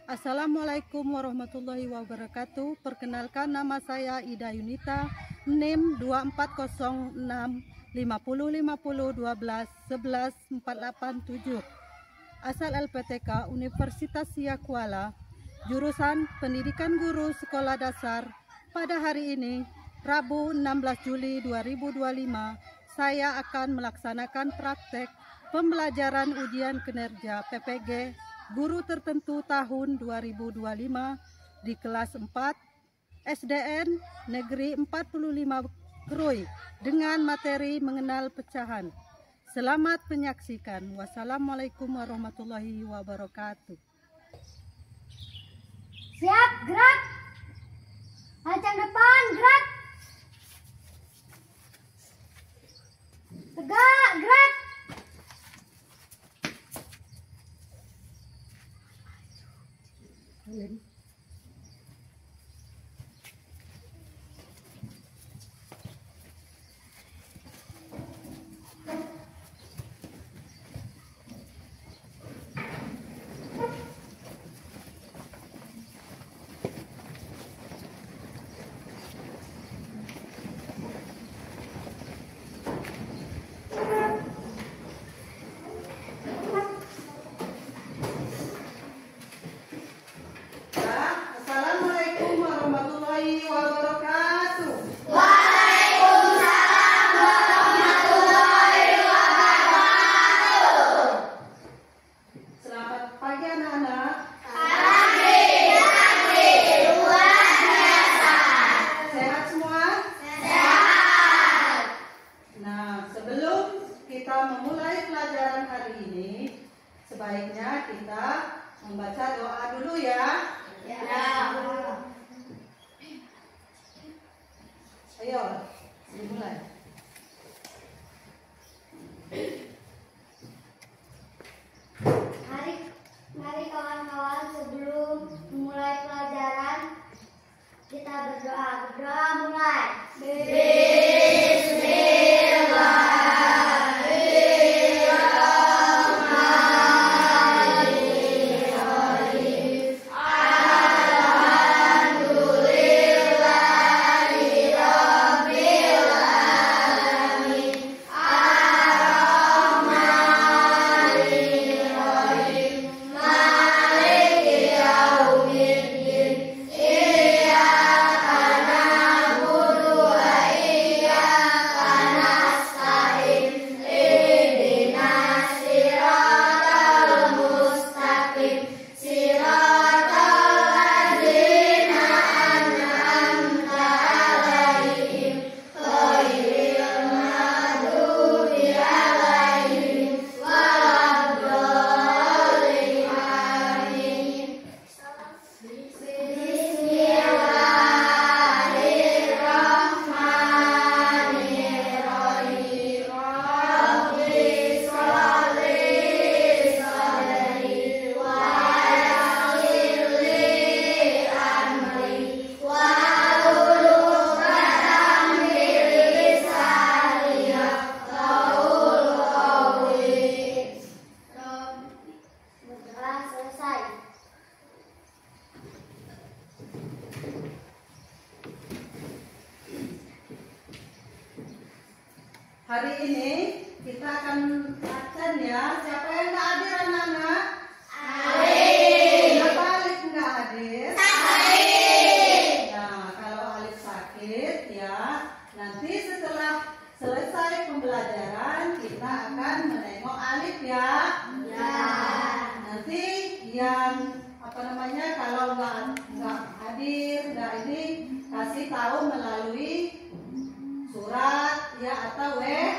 Assalamualaikum warahmatullahi wabarakatuh. Perkenalkan, nama saya Ida Yunita, NIM 24065050121147, asal LPTK Universitas Siakuala, jurusan Pendidikan Guru Sekolah Dasar. Pada hari ini, Rabu 16 Juli 2025, saya akan melaksanakan praktek pembelajaran ujian kinerja PPG guru tertentu tahun 2025 di kelas 4 SDN Negeri 45 Krui dengan materi mengenal pecahan. Selamat menyaksikan. Wassalamualaikum warahmatullahi wabarakatuh. Siap, gerak. Lancang depan, gerak. Tegak, gerak. Sebaiknya kita membaca doa dulu ya. Ayo, dimulai. Mari kawan-kawan, sebelum memulai pelajaran kita berdoa. Berdoa mulai. Hari ini kita akan absen ya. Siapa yang nggak hadir anak-anak? Siapa Alif nggak hadir? Nah, kalau Alif sakit ya, nanti setelah selesai pembelajaran kita akan menengok Alif ya. Nanti yang kalau nggak hadir, nggak ini, kasih tahu melalui surat ya atau WA.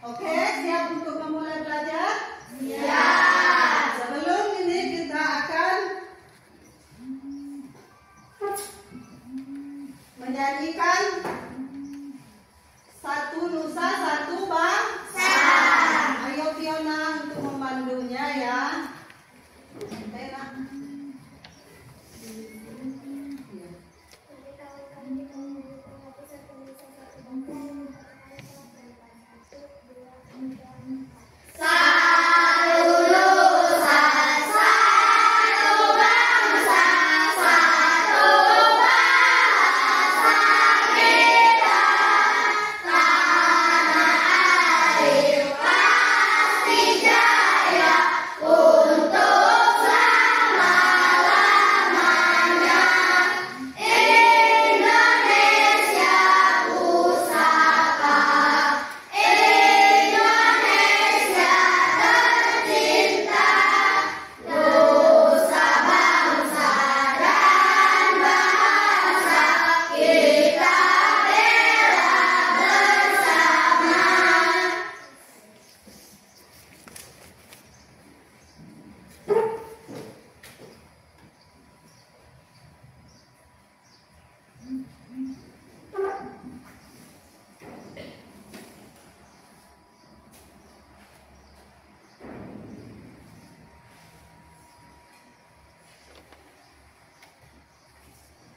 Oke, siap untuk memulai belajar? Siap. Sebelum ini kita akan menyanyikan Satu Nusa Satu Bangsa. Ayo Fiona untuk memandunya ya.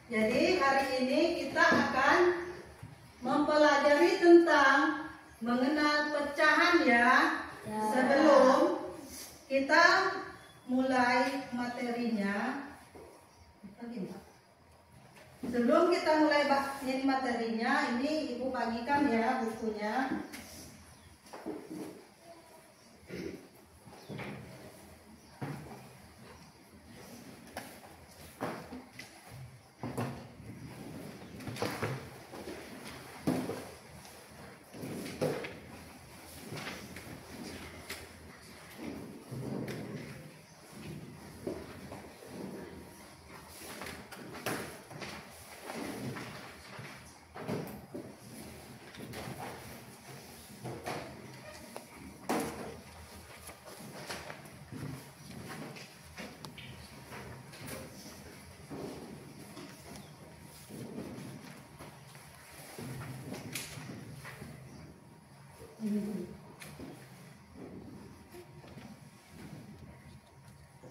Jadi hari ini kita akan mempelajari tentang mengenal pecahan ya. Sebelum kita mulai materinya, sebelum kita mulai ini materinya, ini Ibu bagikan ya bukunya.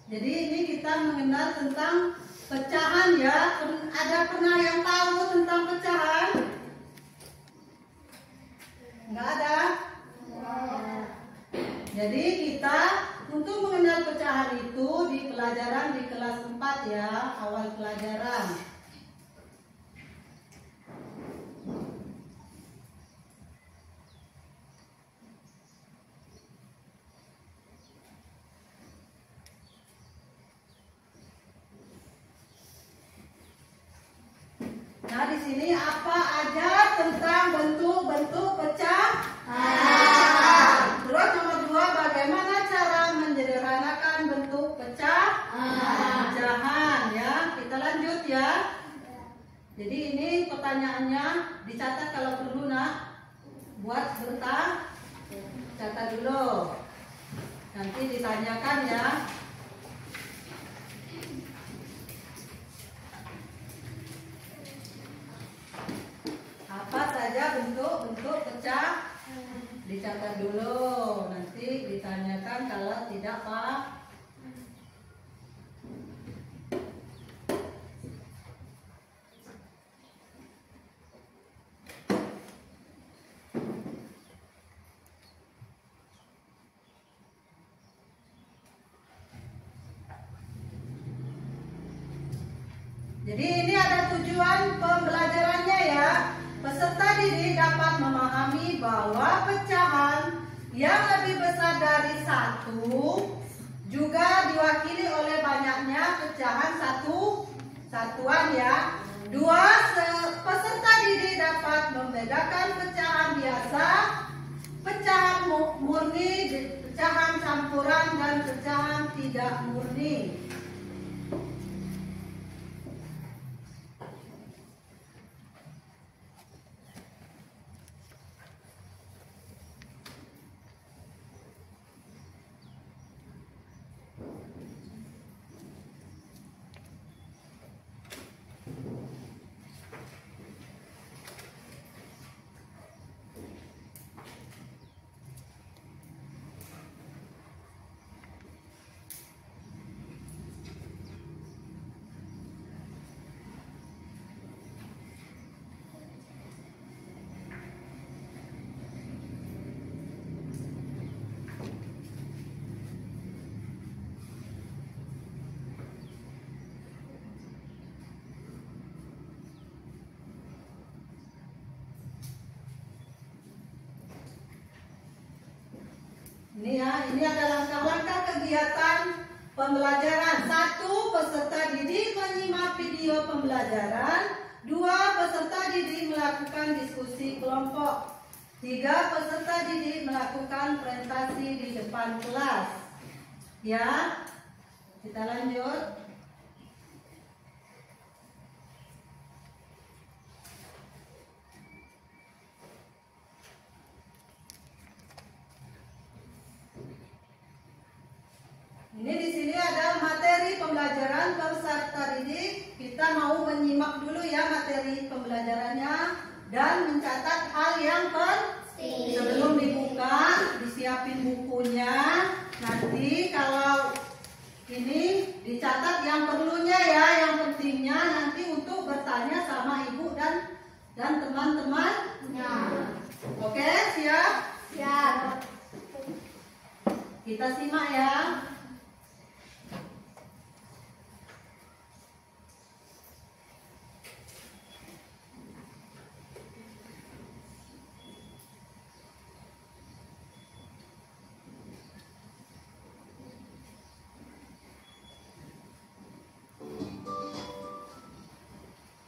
Jadi ini kita mengenal tentang pecahan ya. Ada pernah yang tahu tentang pecahan? Enggak ada? Jadi kita untuk mengenal pecahan itu di pelajaran di kelas 4 ya, awal pelajaran. Nah, di sini apa aja tentang bentuk-bentuk pecahan. Terus nomor 2, bagaimana cara menyederhanakan bentuk pecahan ya. Kita lanjut ya. Jadi ini pertanyaannya dicatat kalau perlu nak. Buat bentar. Catat dulu. Nanti ditanyakan ya. Apa saja bentuk-bentuk pecah? Dicatat dulu, nanti ditanyakan kalau tidak Pak. Jadi ini ada tujuan pembelajarannya ya. Peserta didik dapat memahami bahwa pecahan yang lebih besar dari satu juga diwakili oleh banyaknya pecahan satuan ya. 2, peserta didik dapat membedakan pecahan biasa, pecahan murni, pecahan campuran, dan pecahan tidak murni. Ini ya, ini ada langkah-langkah kegiatan pembelajaran. 1, peserta didik menyimak video pembelajaran. 2, peserta didik melakukan diskusi kelompok. 3, peserta didik melakukan presentasi di depan kelas. Ya, kita lanjut. Ini di sini ada materi pembelajaran peserta didik. Kita mau menyimak dulu ya materi pembelajarannya dan mencatat hal yang penting. Sebelum dibuka, disiapin bukunya. Nanti kalau ini dicatat yang perlunya ya, yang pentingnya nanti untuk bertanya. teman-teman? Ya. Oke, siap? Siap. Kita simak ya.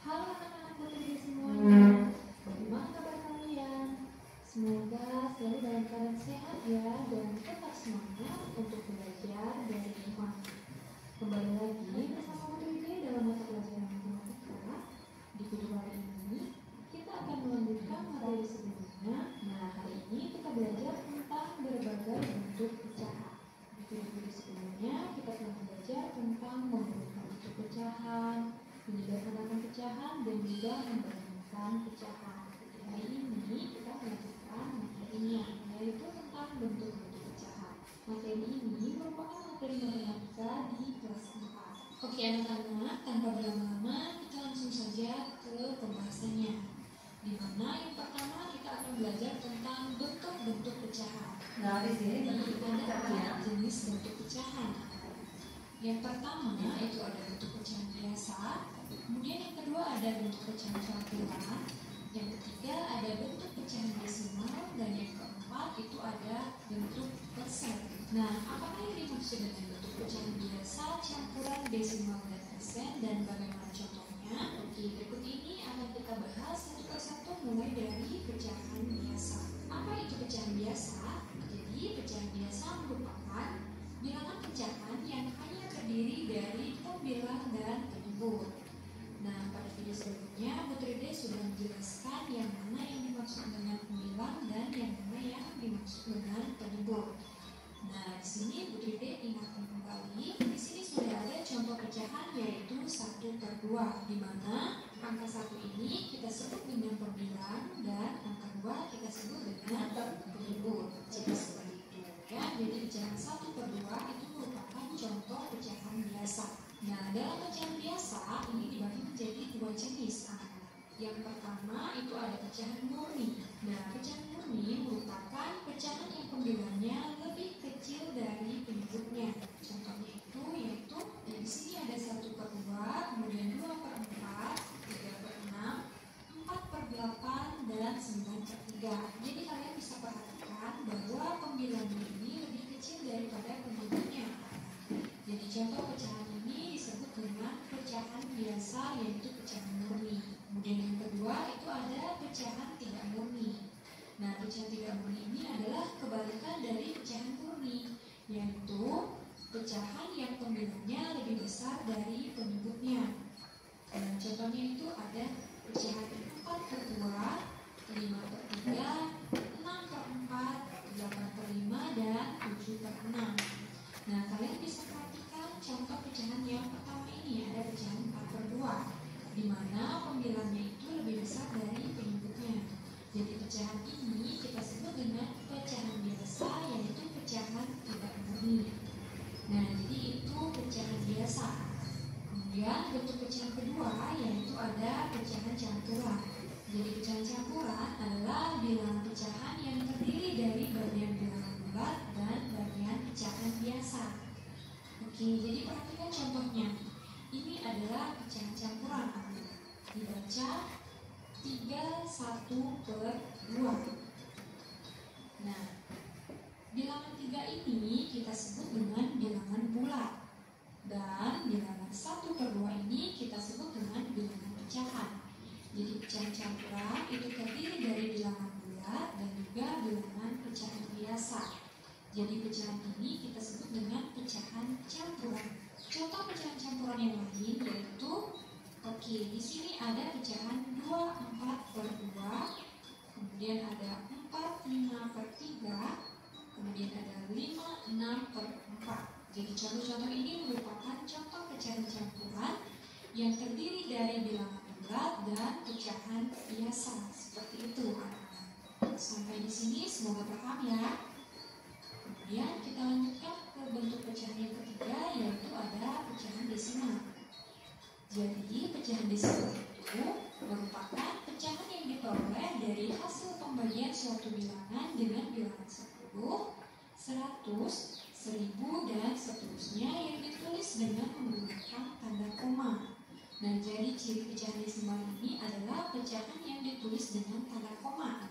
Halo anak-anak Putri semuanya, bagaimana kabar kalian? Semoga selalu dalam keadaan sehat ya dan tetap semangat untuk belajar dari rumah. Kembali lagi bersama Putri dalam mata pelajaran matematika. Di video kali ini kita akan melanjutkan materi sebelumnya. Nah, hari ini kita belajar tentang berbagai bentuk pecahan. Di video sebelumnya kita telah belajar tentang membentuk bentuk pecahan, menyederhanakan pecahan dan juga membandingkan pecahan. Di hari ini kita melanjutkan materinya, yaitu tentang bentuk-bentuk pecahan. Materi ini merupakan materi matematika di kelas 4. Oke anak-anak, tanpa berlama-lama kita langsung saja ke pembahasannya. Di mana yang pertama kita akan belajar tentang bentuk-bentuk pecahan. Nah, di sini bentuk Ada pecahannya. empat jenis bentuk pecahan. Yang pertama itu ada bentuk pecahan biasa, kemudian yang kedua ada bentuk pecahan campuran, yang ketiga ada bentuk pecahan desimal, dan yang keempat itu ada bentuk persen. Nah, apakah yang dimaksud dengan bentuk pecahan biasa, campuran, desimal, dan persen, dan bagaimana contohnya? Oke, berikut ini akan kita bahas satu persatu mulai dari pecahan biasa. Apa itu pecahan biasa? Jadi, pecahan biasa merupakan bilangan pecahan yang hanya terdiri dari pembilang dan penyebut. Nah, pada video sebelumnya Putri D sudah menjelaskan yang mana yang dimaksud dengan pembilang dan yang mana yang dimaksud dengan penyebut. Nah, di sini Putri D ingatkan kembali, di sini sudah ada contoh pecahan yaitu 1/2, di mana angka 1 ini kita sebut dengan pembilang dan angka 2 kita sebut dengan penyebut. Jadi seperti itu ya. Jadi pecahan 1/2 itu merupakan contoh pecahan biasa. Nah, dalam pecahan biasa ini dibagi menjadi dua jenis anak-anak. Yang pertama itu ada pecahan murni. Nah, pecahan murni merupakan pecahan yang pembilangnya lebih kecil dari penyebutnya. Contohnya itu yaitu di sini ada 1/2, kemudian 2/4, 3/6, 4/8, dan 9/3. Jadi kalian bisa perhatikan bahwa pembilangnya ini lebih kecil daripada penyebutnya. Jadi contoh pecahan ini disebut dengan pecahan biasa yaitu pecahan murni. Kemudian yang kedua itu ada pecahan tidak murni. Nah, pecahan tidak murni ini adalah kebalikan dari pecahan murni, yaitu pecahan yang pembilangnya lebih besar dari penyebutnya. Nah, contohnya itu ada pecahan 4/2, 5/3, 6/4, 8/5, dan 7/6. Nah, kalian bisa perhatikan contoh pecahan yang pertama ini ada pecahan 4/2, di mana pembilangnya itu lebih besar dari penyebutnya. Jadi pecahan ini kita sebut dengan pecahan biasa yaitu pecahan tidak murni. Nah, jadi itu pecahan biasa. Kemudian bentuk pecahan kedua yaitu ada pecahan campuran. Jadi pecahan campuran adalah bilangan pecahan yang terdiri dari bagian bilangan bulat dan bagian pecahan biasa. Oke, jadi perhatikan contohnya. Ini adalah pecahan campuran. Dibaca 3/1/2. Nah, bilangan 3 ini kita sebut dengan bilangan bulat. Dan bilangan 1/2 ini kita sebut dengan bilangan pecahan. Jadi pecahan campuran itu terdiri dari bilangan bulat dan juga bilangan pecahan biasa. Jadi pecahan ini kita sebut dengan pecahan campuran. Contoh pecahan campuran yang lain yaitu di sini ada pecahan 2/4/2, kemudian ada 4/5/3, kemudian ada 5/6/4. Jadi contoh-contoh ini merupakan contoh pecahan campuran yang terdiri dari bilangan bulat dan pecahan biasa. Seperti itu anak-anak. Sampai di sini semoga paham ya. Kemudian kita lanjutkan ke bentuk pecahan yang ketiga yaitu ada pecahan desimal. Jadi pecahan desimal itu merupakan pecahan yang diperoleh 100, 1000, dan seterusnya yang ditulis dengan menggunakan tanda koma. Nah, jadi ciri pecahan desimal ini adalah pecahan yang ditulis dengan tanda koma.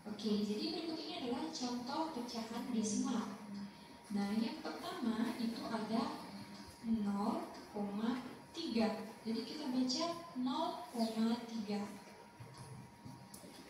Oke, jadi berikut ini adalah contoh pecahan desimal. Nah, yang pertama itu ada 0,3. Jadi kita baca 0,3.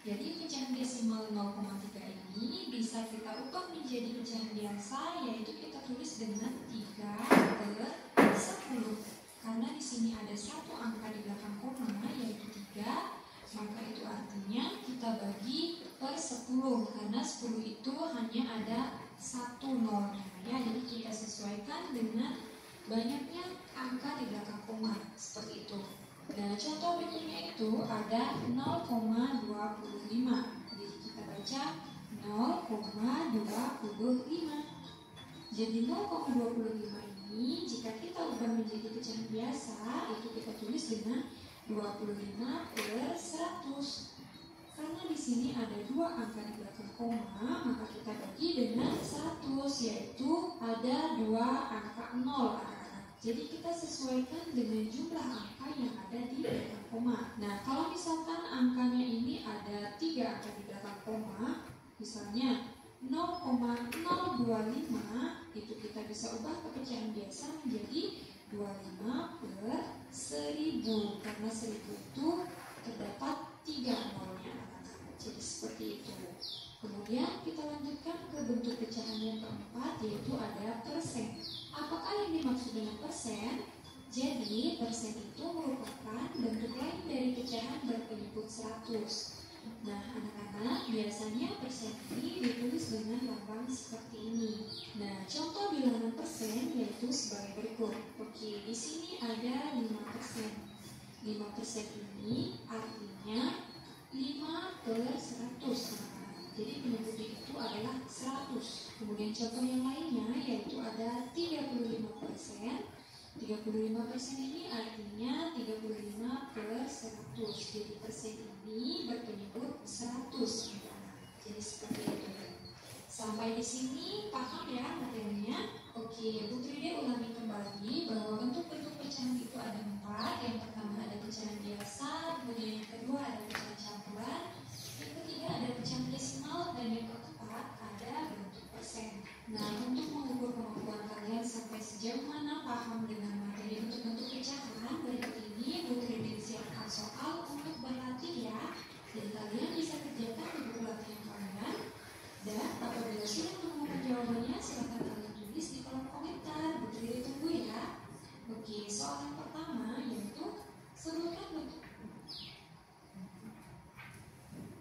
Jadi pecahan desimal 0,3 ini bisa kita ubah menjadi pecahan biasa, yaitu kita tulis dengan 3/10. Karena di sini ada satu angka di belakang koma, yaitu 3, maka itu artinya kita bagi per 10. Karena 10 itu hanya ada satu nolnya, ya. Jadi kita sesuaikan dengan banyaknya angka di belakang koma, seperti itu. Nah, contoh berikutnya itu ada 0,25. Jadi kita baca 0,25. Jadi 0,25 ini jika kita ubah menjadi pecahan biasa, itu kita tulis dengan 25/100. Karena di sini ada dua angka di belakang koma, maka kita bagi dengan 100, yaitu ada dua angka 0. Jadi kita sesuaikan dengan jumlah angka yang ada di belakang koma. Nah, kalau misalkan angkanya ini ada 3 angka di belakang koma, misalnya 0,025, itu kita bisa ubah ke pecahan biasa menjadi 25/1000. Karena 1000 itu terdapat 3 nolnya. Jadi seperti itu. Kemudian kita lanjutkan ke bentuk pecahan yang keempat, yaitu ada persen. Apakah yang dimaksud dengan persen? Jadi persen itu merupakan bentuk lain dari pecahan berpenyebut 100. Nah, anak-anak, biasanya persen ini ditulis dengan lambang seperti ini. Nah, contoh bilangan persen yaitu sebagai berikut. Oke, di sini ada 5%. 5% ini artinya 5/100. Jadi penyebutnya itu adalah 100. Kemudian contoh yang lainnya yaitu ada 35%. 35% ini artinya 35/100. Jadi persen ini berpenyebut 100. Jadi seperti itu. Sampai di sini paham ya materinya? Oke, Bu Tride ulangi kembali bahwa bentuk-bentuk pecahan itu ada 4. Yang pertama ada pecahan biasa, kemudian yang kedua ada pecahan campuran, yang ketiga ada pecahan desimal, dan yang keempat ada bentuk persen. Nah, untuk mengukur kemampuan kalian sampai sejauh mana paham dengan materi bentuk-bentuk pecahan, berikut ini Bu Tride siapkan soal untuk berlatih ya, dan kalian bisa kerjakan di buku latihan kalian. Dan apabila sudah menemukan jawabannya, silahkan kalian tulis di kolom komentar. Bu Tride tunggu ya. Oke, soal yang pertama yaitu sebutkan bentuk.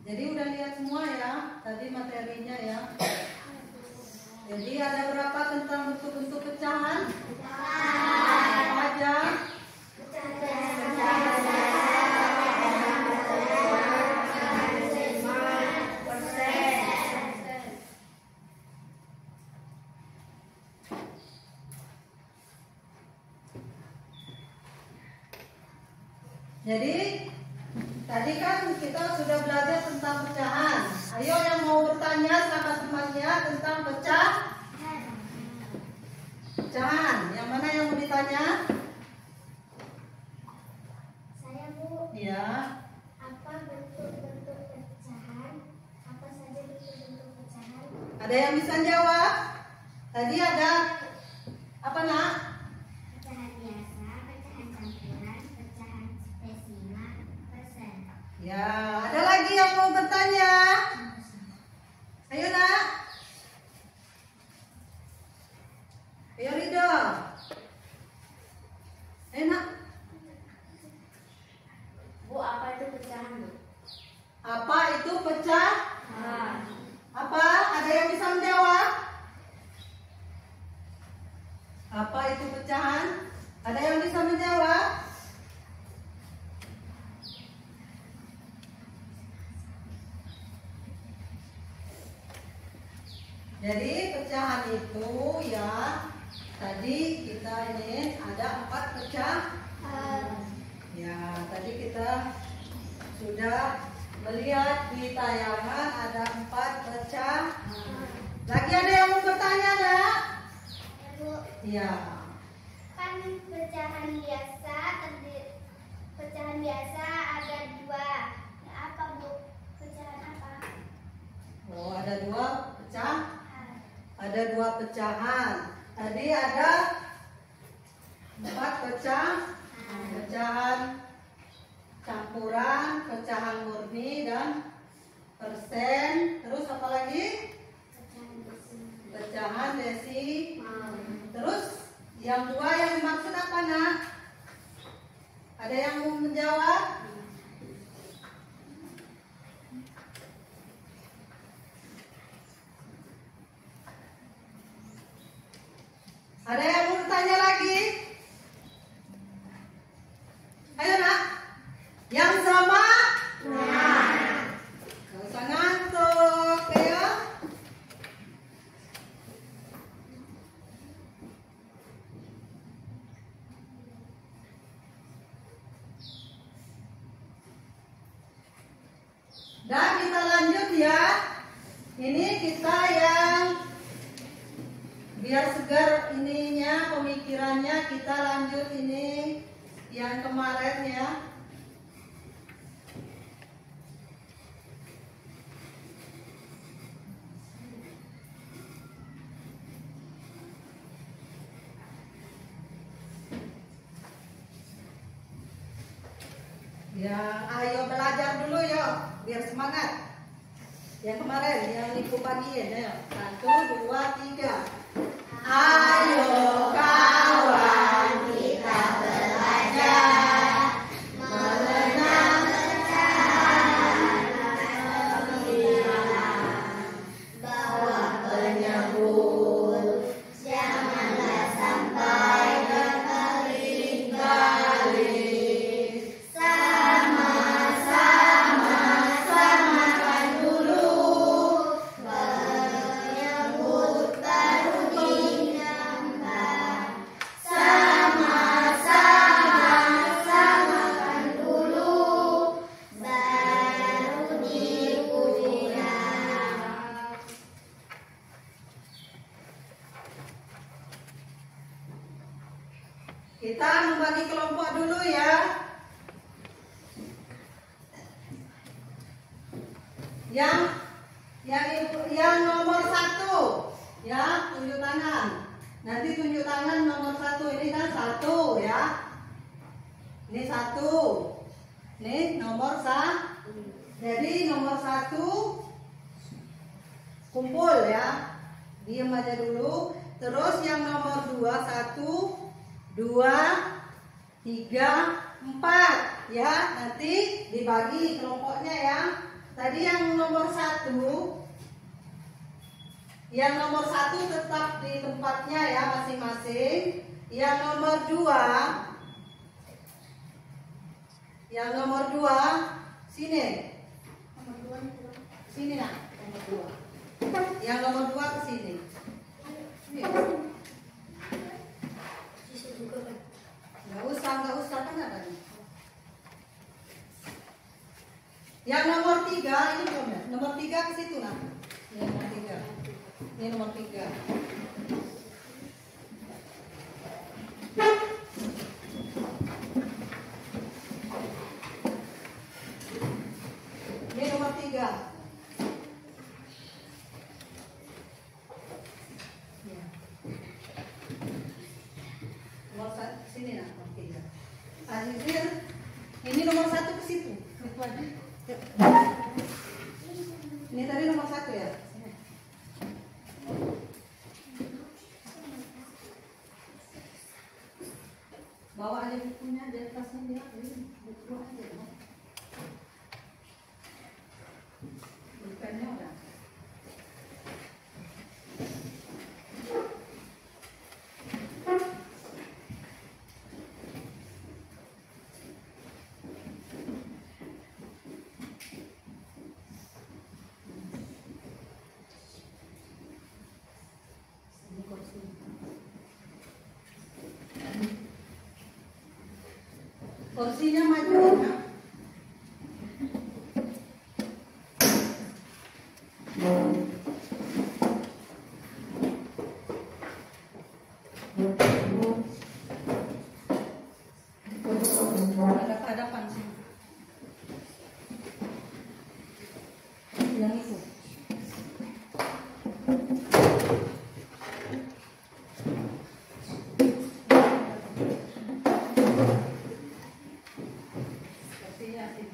Jadi udah lihat semua ya tadi materinya ya. Jadi ada berapa tentang bentuk-bentuk pecahan? Apa aja? Jadi tadi kan kita sudah belajar tentang pecahan. Ayo yang mau bertanya sama temannya tentang pecahan. Yang mana yang mau ditanya? Saya, Bu. Ya. Apa bentuk-bentuk pecahan? Apa saja bentuk-bentuk pecahan? Ada yang bisa jawab? Tadi ada apa nak? Pecahan biasa, pecahan campuran, pecahan desimal, persen. Ya, ada lagi yang mau bertanya? Ayo nak. Ayo Ridho. Ayo nak. Bu, apa itu pecahan, Bu? Apa itu pecahan? Apa? Ada yang bisa menjawab? Apa itu pecahan? Ada yang bisa menjawab? Jadi pecahan itu ya tadi kita ini ada 4 pecahan. Ya tadi kita sudah melihat di tayangan ada 4 pecahan. Lagi ada yang mau bertanya enggak? Bu, Iya. kan pecahan biasa ada dua. Apa Bu? Pecahan apa? Oh, ada dua Ada dua pecahan. Tadi ada 4 pecahan campuran, pecahan murni dan persen. Terus apa lagi? Pecahan desimal. Terus yang dua yang dimaksud apa, Nak? Ada yang mau menjawab? Ada yang mau bertanya lagi? Ayo, Nak. Yang sama? Gak usah ngantuk, ya. Dan kita lanjut ya. Ini kita yang biar segar ininya, pemikirannya, kita lanjut ini yang kemarin ya. Ya, ayo belajar dulu yuk, biar semangat. Yang kemarin, yang ibu bagiin ya. 1, 2, 3. Ayo kawan, kita belajar mengenal pecahan bahwa penyebut janganlah sampai berkali-kali. Sama-sama samakan dulu penyebut baru dinambah. Sama-sama samakan dulu baru dikurang. Kita membagi kelompok dulu ya. Yang nomor 1 ya, tunjuk tangan. Nanti tunjuk tangan nomor 1. Ini kan 1 ya. Ini 1. Ini nomor 1. Jadi nomor 1 kumpul ya. Diam aja dulu. Terus yang nomor 2, 1, 2, 3, 4 ya. Nanti dibagi kelompoknya ya. Tadi yang nomor 1, tetap di tempatnya ya masing-masing. Yang nomor 2 sini. Sini nak, nomor 2. Yang nomor 2 ke sini. Nggak usah kan ada nih. Yang nomor 3 ini belum ya? Nomor 3 ke situ nah. Ini nomor 3. Ini nomor 3. Ini nomor 3. Ya. Nomor 1 sini nah, nomor 3. Azizir, ini nomor 1 ke situ. Ini tadi nomor 1 ya. Bawa aja bukunya di atasnya dia, buku aja. Bukannya udah. Kursinya majuin ya. Hadap-hadapan sih. Yang itu. Sepertinya sih.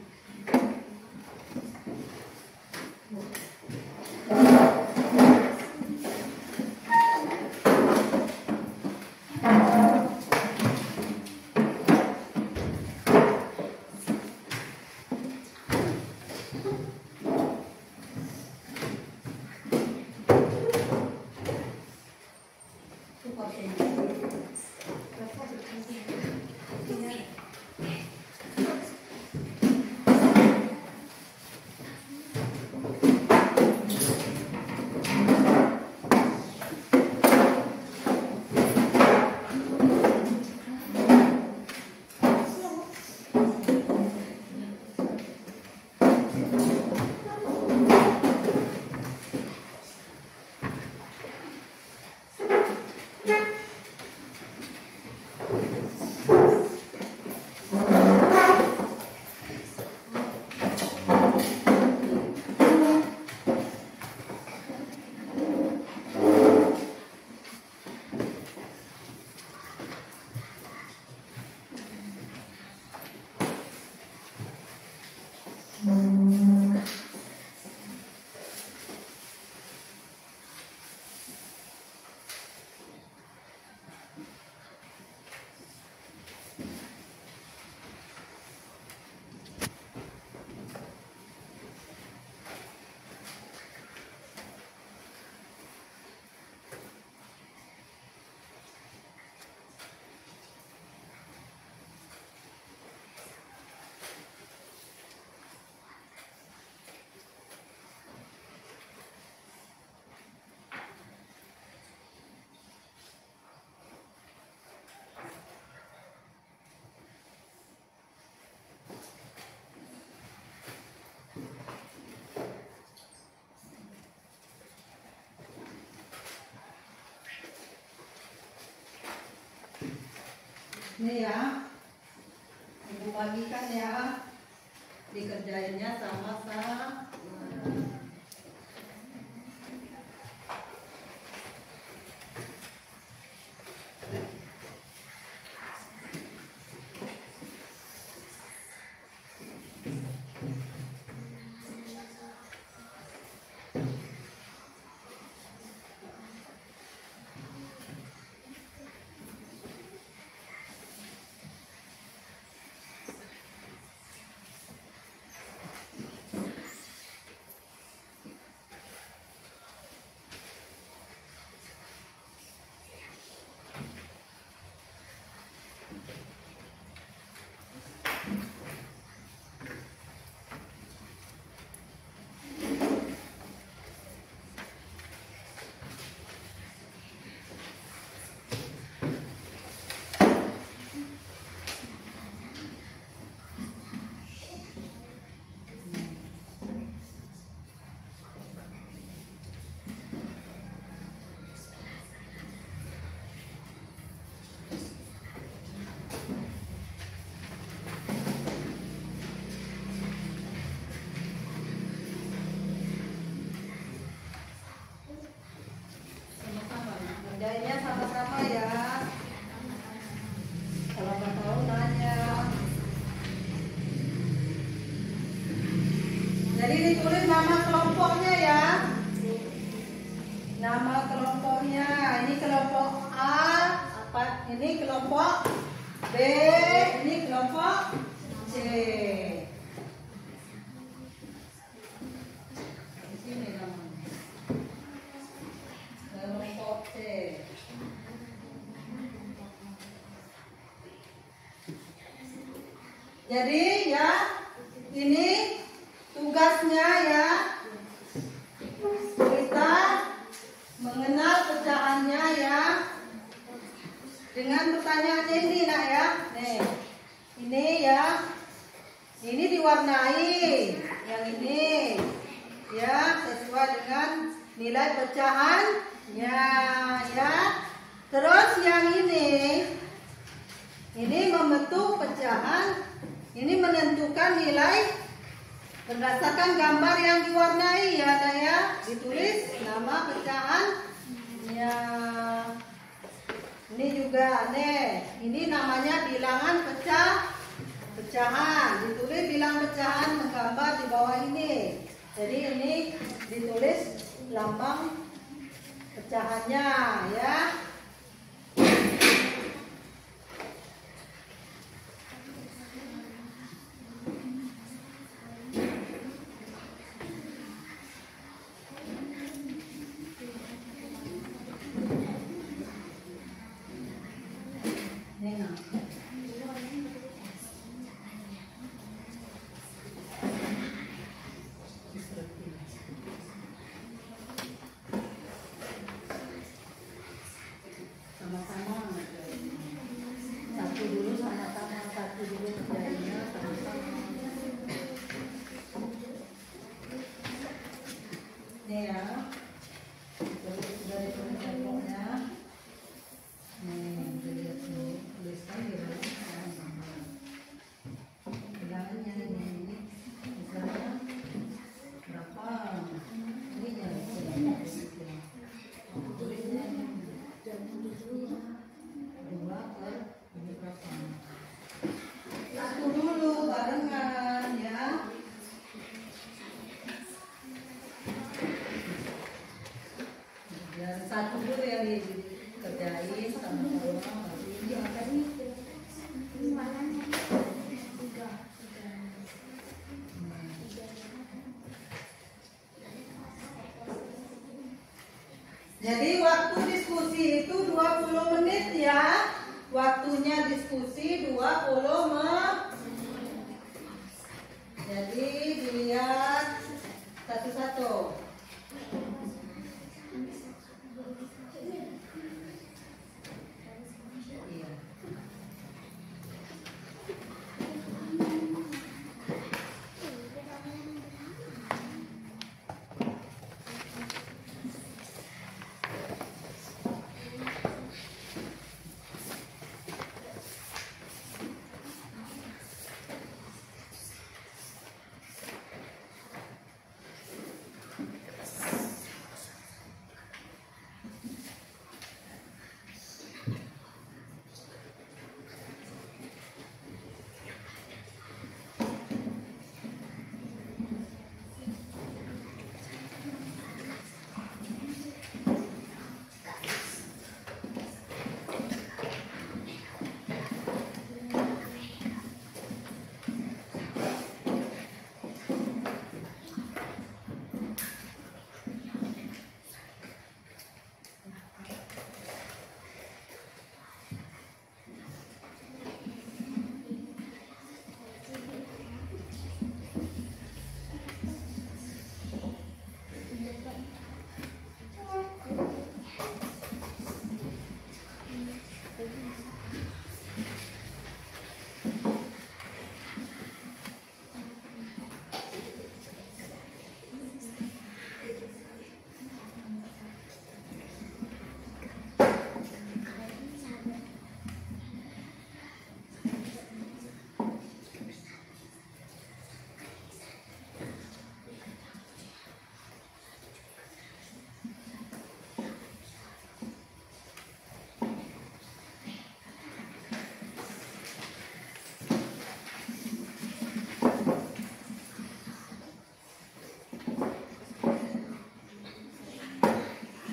Ini ya, ibu bagikan ya, dikerjainnya sama-sama. Kerjainnya sama-sama ya. Kalau nggak tahu nanya. Jadi ditulis nama kelompoknya ya. Nama kelompoknya. Ini kelompok A. Ini kelompok B. Ini kelompok C. Di sini namanya. Kelompok C. Jadi ya, ini tugasnya ya, kita mengenal pecahannya ya, dengan pertanyaannya ini nak ya. Nih, ini ya, ini diwarnai, yang ini ya sesuai dengan nilai pecahannya ya. Terus yang ini membentuk pecahan, ini menentukan nilai berdasarkan gambar yang diwarnai ya, ada ya, ditulis nama pecahan. Ya, ini juga ini namanya bilangan pecahan, ditulis bilang pecahan menggambar di bawah ini. Jadi ini ditulis lambang pecahannya ya. Sama-sama satu dulu, sama-sama satu dulu kerjainnya sama-sama. Ini ya, dari kelompoknya. Nih, dilihat nih, tuliskan di dalam bilangannya ini. Misalnya berapa? Ini ya, tulisnya dua per ini berapa? Satu dulu barengan ya. Dan satu dulu yang dikerjain sama-sama. Ini apa nih? Jadi waktu diskusi itu 20 menit ya. Waktunya diskusi 20 menit. Jadi dilihat satu-satu. Iya.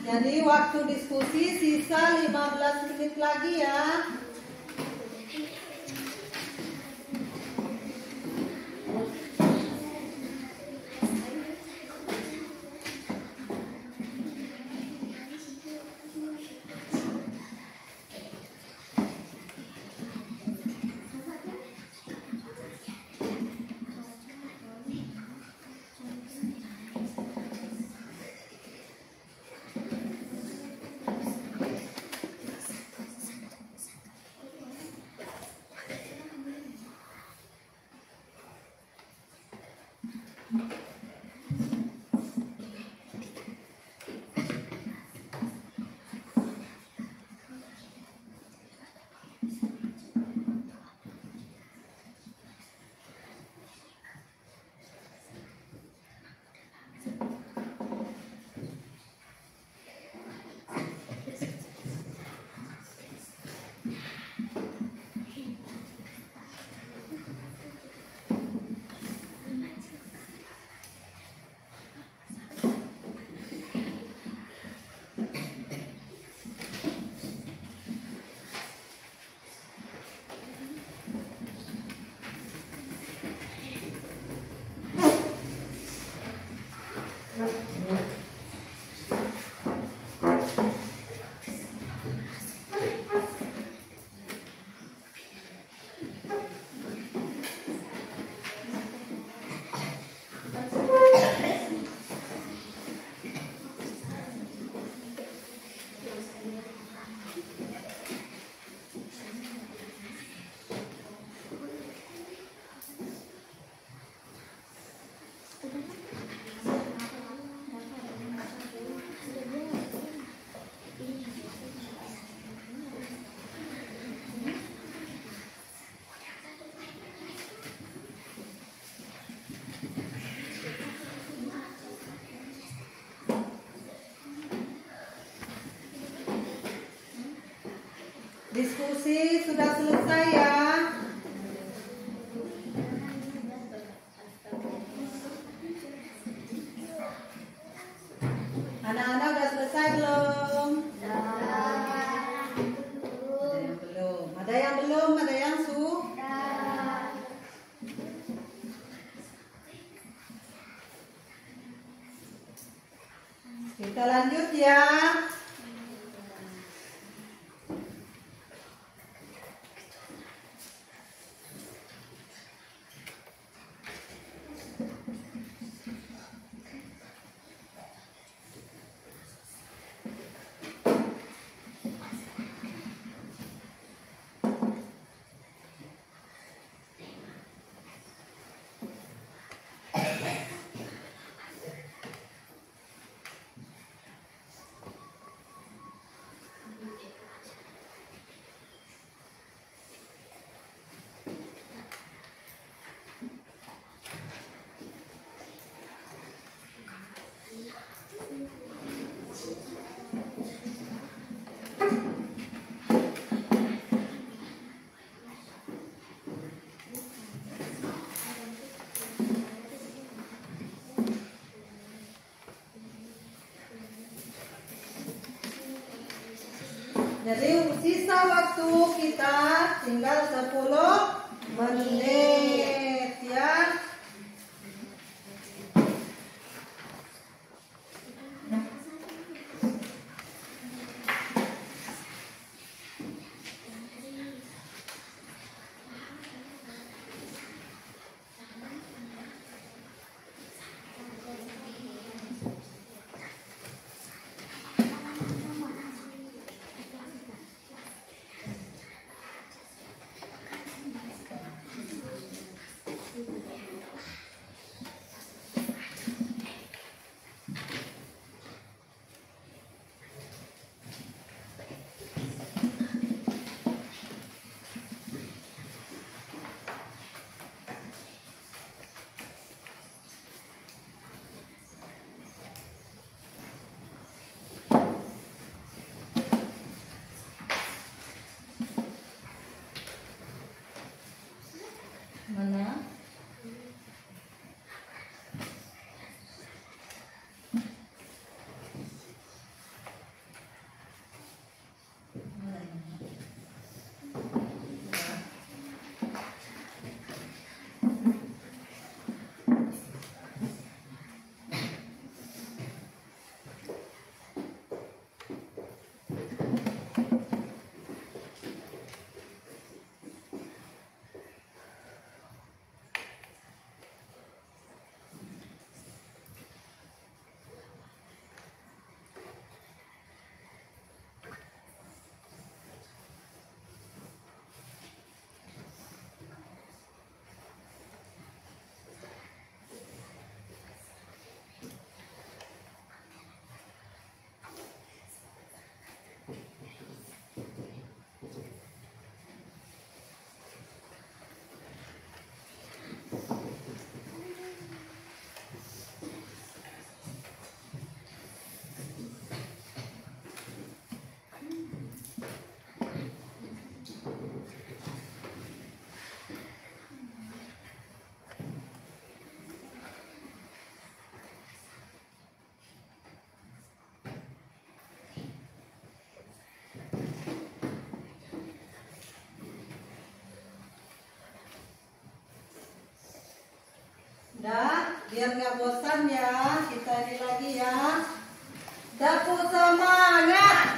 Jadi waktu diskusi sisa 15 menit lagi ya. Diskusi sudah selesai ya. Anak-anak udah selesai belum? Ada yang belum, ada yang sudah. Kita lanjut ya. Jadi sisa waktu kita tinggal 10 menit ya. Mana? Udah, biar nggak bosan ya, kita ini lagi ya. Dapur semangat.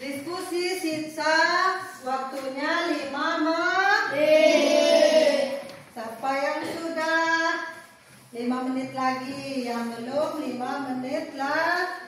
Diskusi sisa waktunya 5 menit. Siapa yang sudah 5 menit lagi, yang belum 5 menit lagi.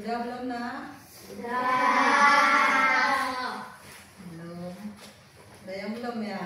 Sudah belum nak? Sudah. Belum. Ada yang belum ya?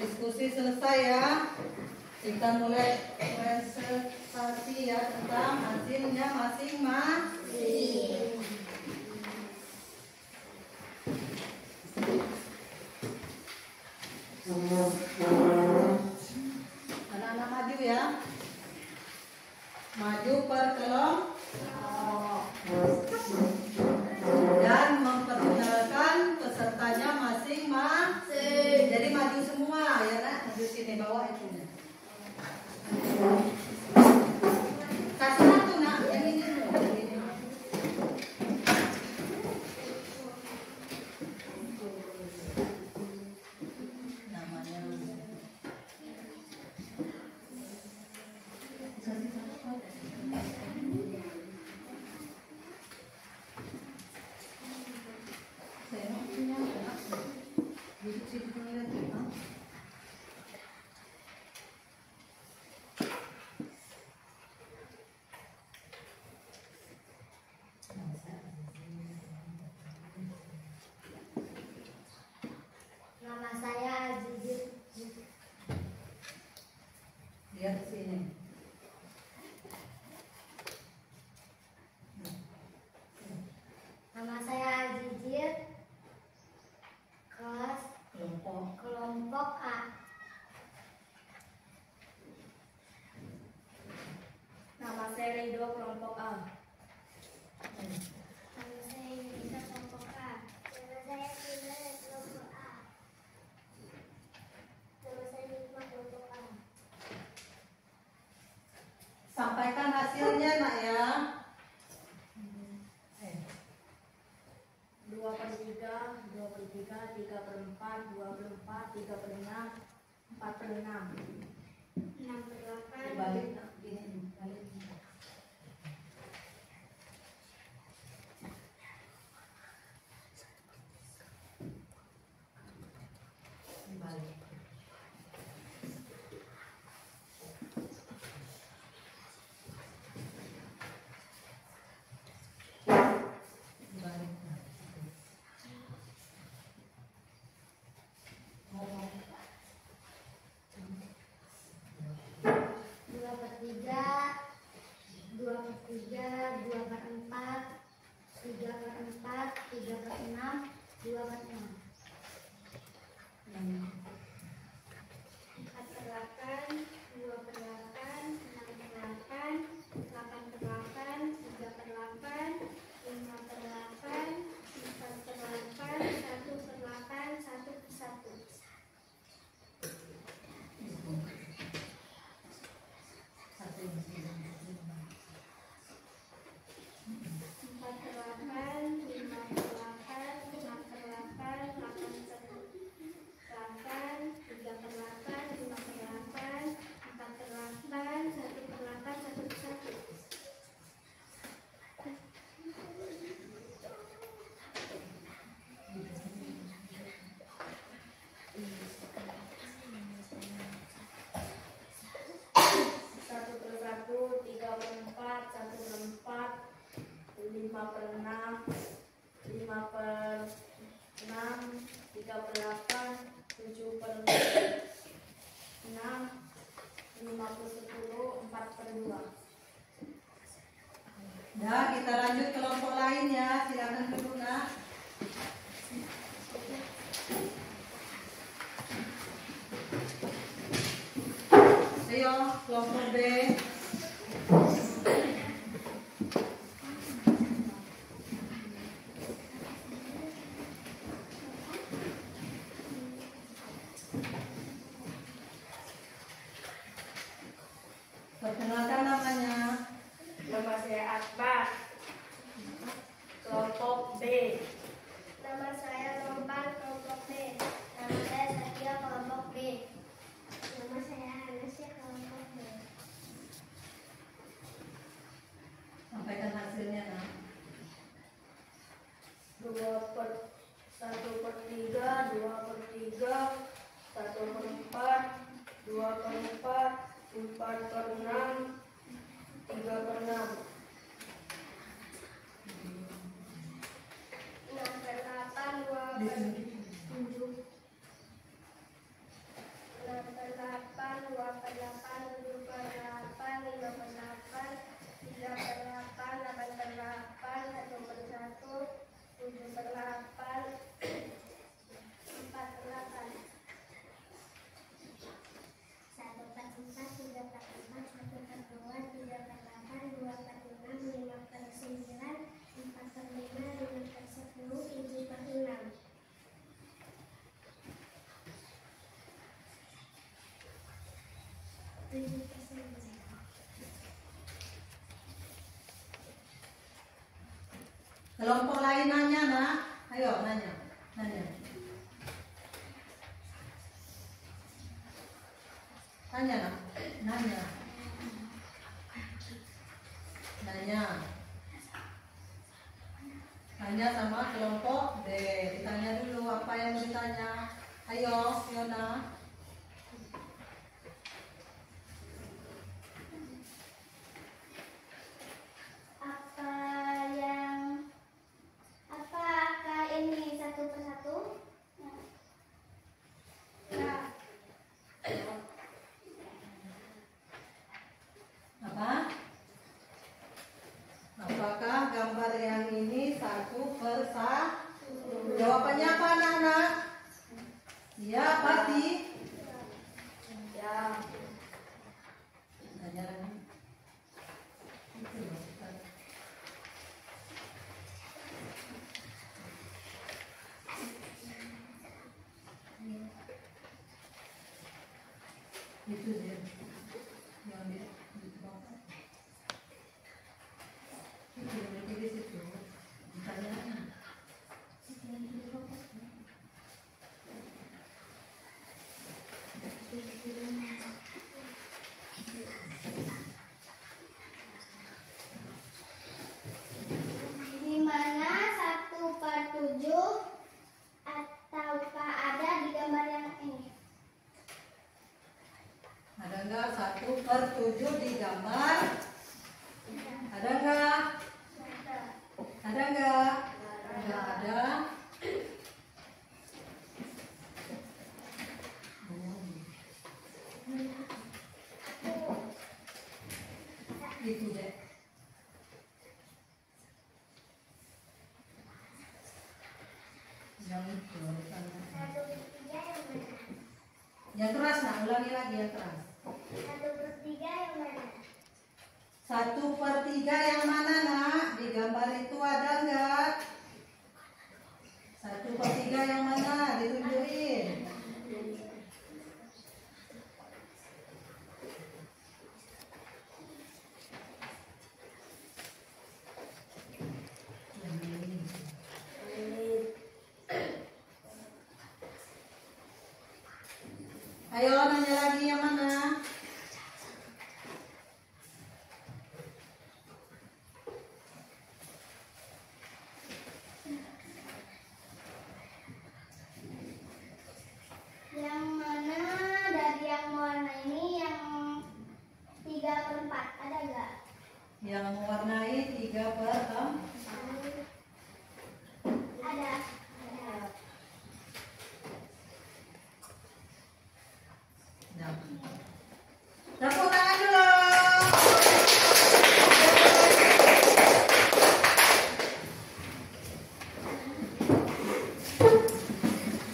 Diskusi selesai ya. Kita mulai presentasi ya tentang hasilnya masing-masing. Anak-anak maju ya. Maju per kelompok dan memperkenalkan pesertanya masing-masing. Jadi maju semua ya nak. di sini bawa itunya. Kasih satu nak, yang ini dulu. Namanya. Nama saya Azizir. Lihat sini. Nama saya Azizir. Kelas kelompok A. Nama saya Ridho, kelompok A. Nama saya Yunita, kelompok A. Nama saya Tina, kelompok A. Nama saya Nikma, kelompok A. Sampaikan hasilnya nak ya. 2/3, 2/3, 3/4, 2/4, 3/6, 4/6. 6/8. Dibalik nak, gini balik. Dibalik. Dibalik. 4/2. Ya, kita lanjut kelompok lain ya. Silakan dulu nak. Ayo, kelompok B. Perkenalkan namanya. Nama saya Akbar, kelompok B. Nama saya Roman, kelompok B. Nama saya Satya, kelompok B. Nama saya Anasya, kelompok B. Sampaikan hasilnya nak. 1/3, 2/3, 1/4, 2/4, 4/6, 3/6. 6/8, 2/7. 6/8, 2/8, 7/8, 5/8, 3/8, 8/8, 1/1, 7/8, 4/8. 1/4, 3/4, 1/2, 3/8, 2/6, 5/9, 4/5, 5/10, 7/6. Kelompok lain nanya, nak. Ayo nanya. Tanya, nak. Tanya sama kelompok B. Ditanya dulu apa yang mau ditanya. Ayo, Fiona. Apakah ini satu persatu? Apakah gambar yang ini satu persatu? Jawabannya apa, anak-anak? Ya, pasti. Ya. Tanya lagi. Itu dia. Yang dia di bawah. Itu yang di situ. Tanya. Di mana 1/7 ataukah ada di gambar yang ini? Ada enggak 1/7 di gambar? Ada enggak? Ada enggak? Enggak ada. Itu deh. Yang itu. 1/3 yang mana? Yang keras, nak. Ulangi lagi yang keras. 1/3 yang mana? 1/3 yang mana, nak? Di gambar itu ada enggak? 1/3 yang mana? Ditunjukin. Yang ini. Ayo nanya lagi yang mana? Yang mana dari yang warna ini yang 3/4 ada nggak? Yang mewarnai 3/4. Ada. Nah. Tepuk tangan dulu.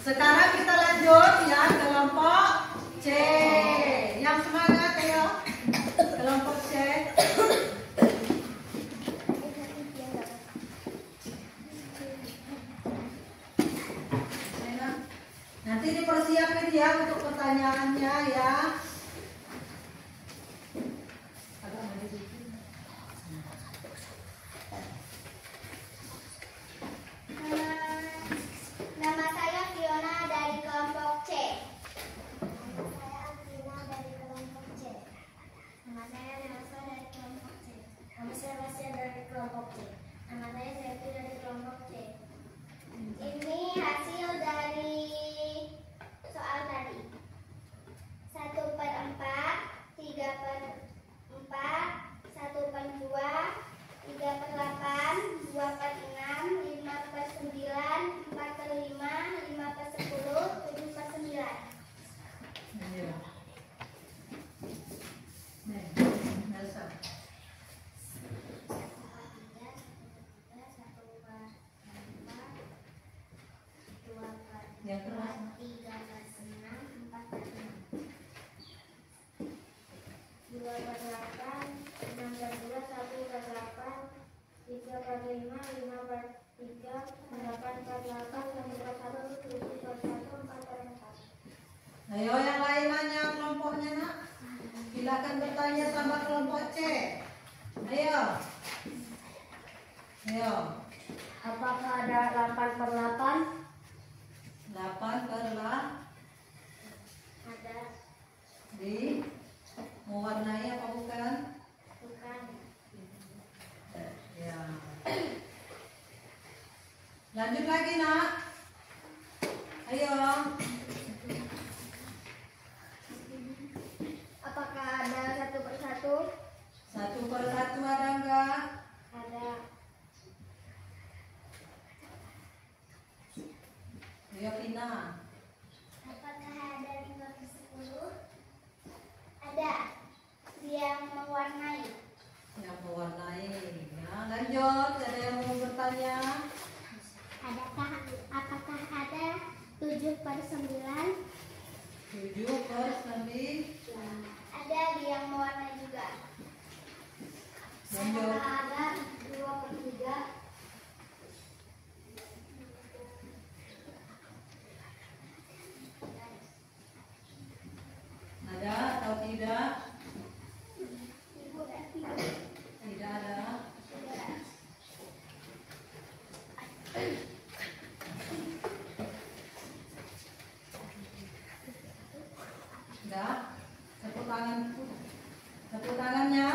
Sekarang kita lanjut ya kelompok C. Yang semangat ayo. Kelompok C. Nanti dipersiapkan ya untuk pertanyaannya ya. Agak maju dikit. Nama saya Fiona dari kelompok C. Saya Alvina dari kelompok C. Nama saya Nelsa dari kelompok C. Nama saya Rasya dari kelompok C. Nama saya Zeti dari kelompok C. Ini hasil dari soal tadi. 1/4, 3/4, 1/2, 3/8, 2/6, 5/9, 4/5, 5/10, 7/9. Ayo. Nih, Nelsa. 1/4, Yang keras. 3/6, 4/6. 2/8, 6/2, 1/8, 3/5, 5/3, 8/8, 9/1, 7/1, 4/4. Ayo yang lain nanya kelompoknya, nak. Silakan bertanya sama kelompok C. Ayo. Ayo. Apakah ada 8/8? 8/8. Ada. Di mewarnai apa bukan? Bukan. Ya. Lanjut lagi, Nak. Ayo. Apakah ada 1/1? 1/1 ada enggak? Ada. Ayo, Pina. Apakah ada 5/10? Ada. Yang mewarnai. Yang mewarnai. Ya, lanjut. Ada yang mau bertanya? Apakah ada 7/9? 7/9. Ada yang mewarnai juga. Lanjut. Apakah ada 2/3? Ada atau tidak? Tidak ada. Enggak. Tepuk tangan. Tepuk tangannya.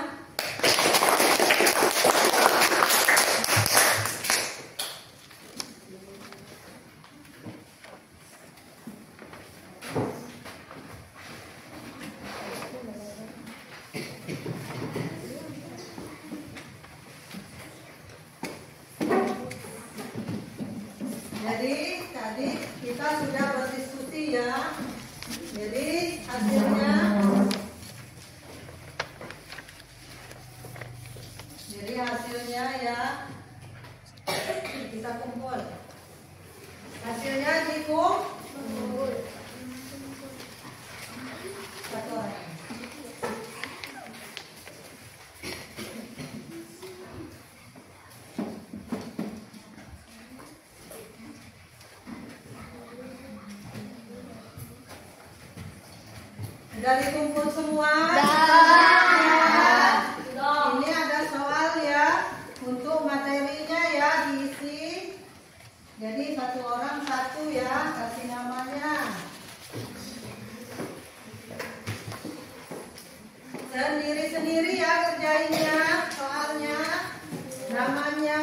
Jadi tadi kita sudah berdiskusi ya. Jadi hasilnya ya kita kumpul. Hasilnya dikumpul. Satu orang. Sudah dikumpul semua? Ini ada soal ya. Untuk materinya ya diisi. Jadi satu orang satu ya. Kasih namanya. Sendiri-sendiri ya kerjainnya. Soalnya. Namanya.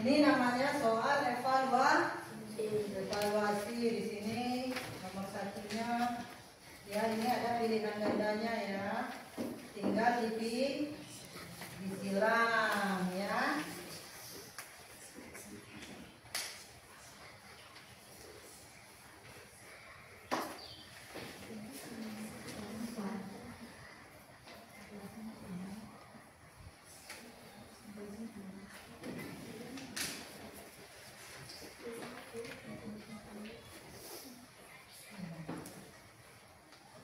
Ini namanya soal evaluasi di sini nomor satunya ya, ini ada pilihan gandanya ya, tinggal disilang ya.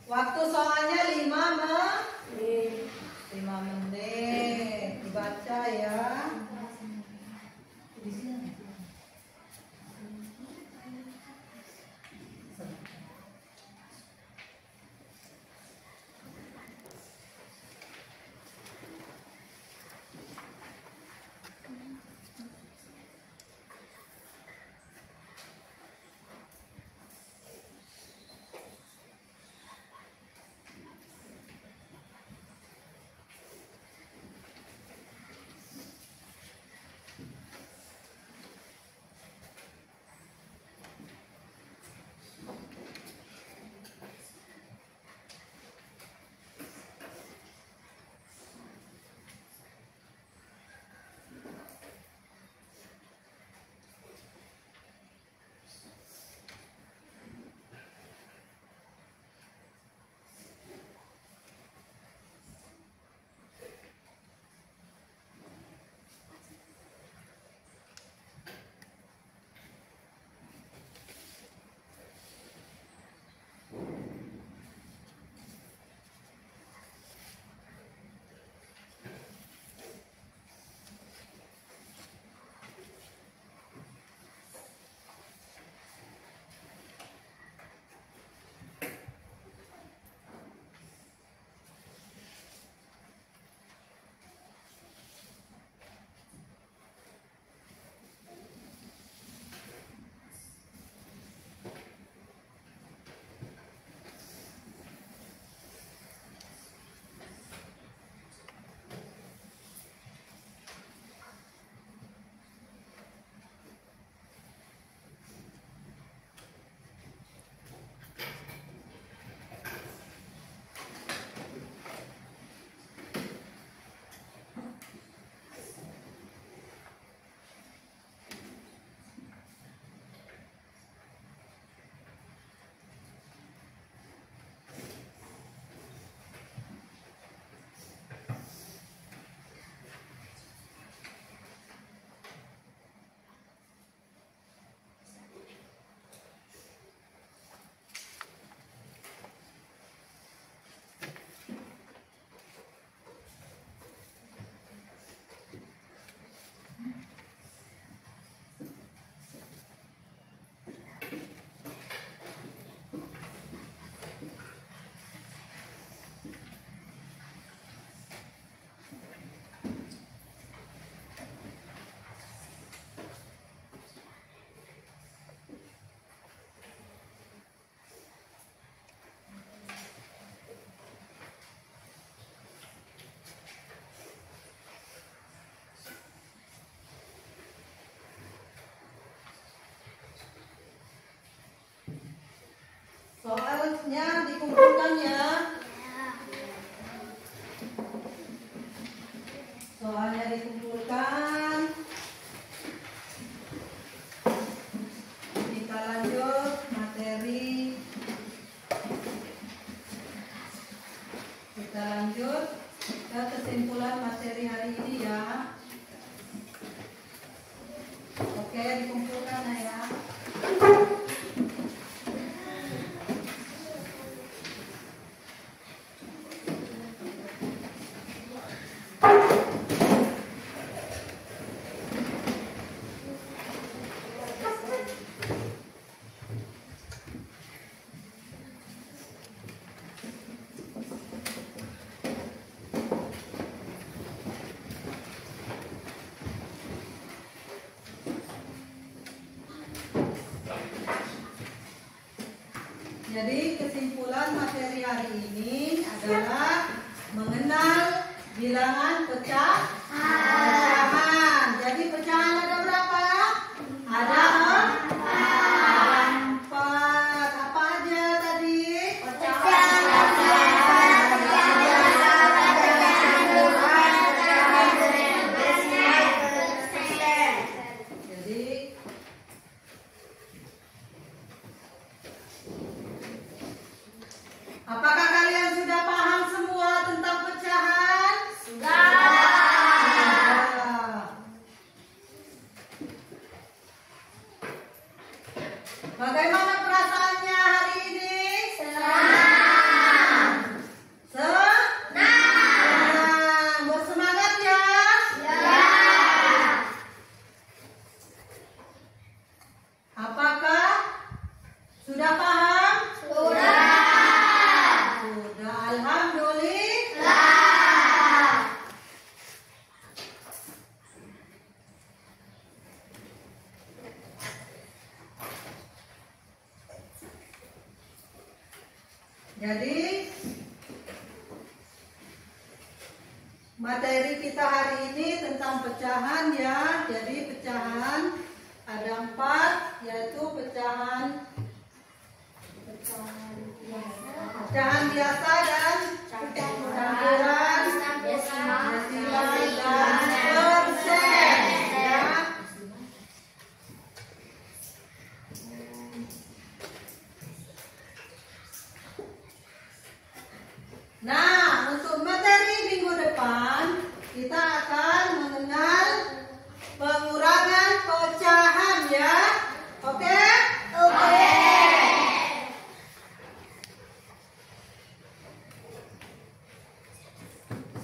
Waktu soalnya 5 menit dibaca ya. dikumpulkan ya. Soalnya dikumpulkan. Kita lanjut materi. Kita lanjut ke kesimpulan materi hari ini ya. Oke, dikumpulkan ya. Jadi kesimpulan materi hari ini adalah mengenal bilangan pecahan. Jadi pecahan ada berapa? Ada 4. Apa aja tadi? Jadi apakah kalian sudah paham semua tentang pecahan? Sudah. Bagaimana perasaannya hari ini? Senang. Senang. Bersemangat ya? Ya. Apakah sudah paham? Sudah. Alhamdulillah. Jadi materi kita hari ini tentang pecahan ya. Jadi pecahan ada 4, yaitu pecahan biasa dan campuran, desimal dan persen ya. Nah, untuk materi minggu depan kita akan mengenal pengurangan pecahan ya. Oke? Oke.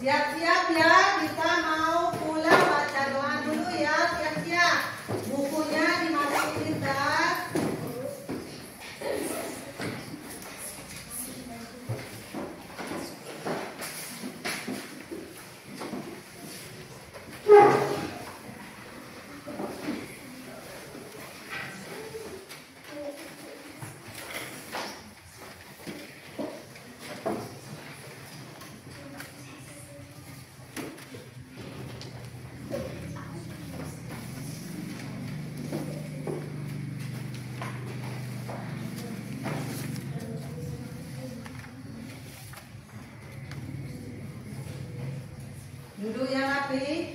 Siap-siap ya, kita mau pulang baca doa dulu ya. Siap-siap. Bukunya dimasukin tas. Duduk yang rapi.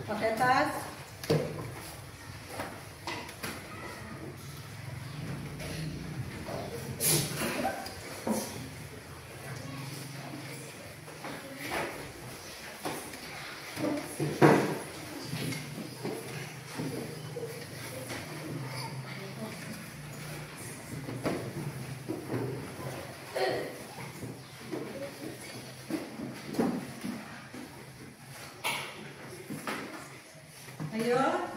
Pakai tas. Ayo,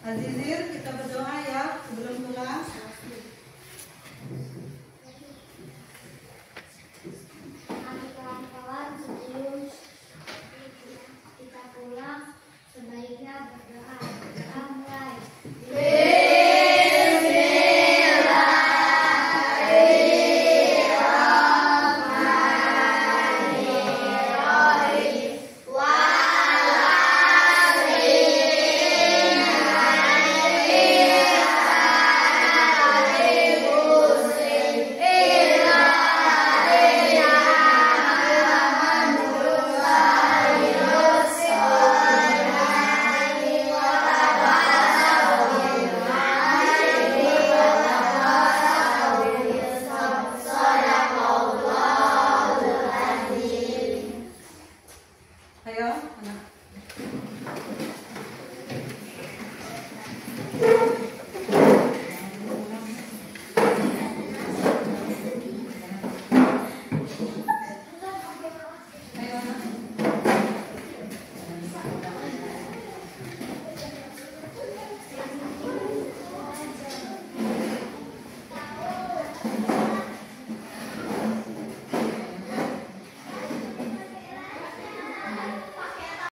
Azizir, kita berdoa ya sebelum pulang. Kawan-kawan, sebelum kita pulang, sebaiknya berdoa. Kita mulai. Bismillahirrahmanirrahim. Ayo, anak.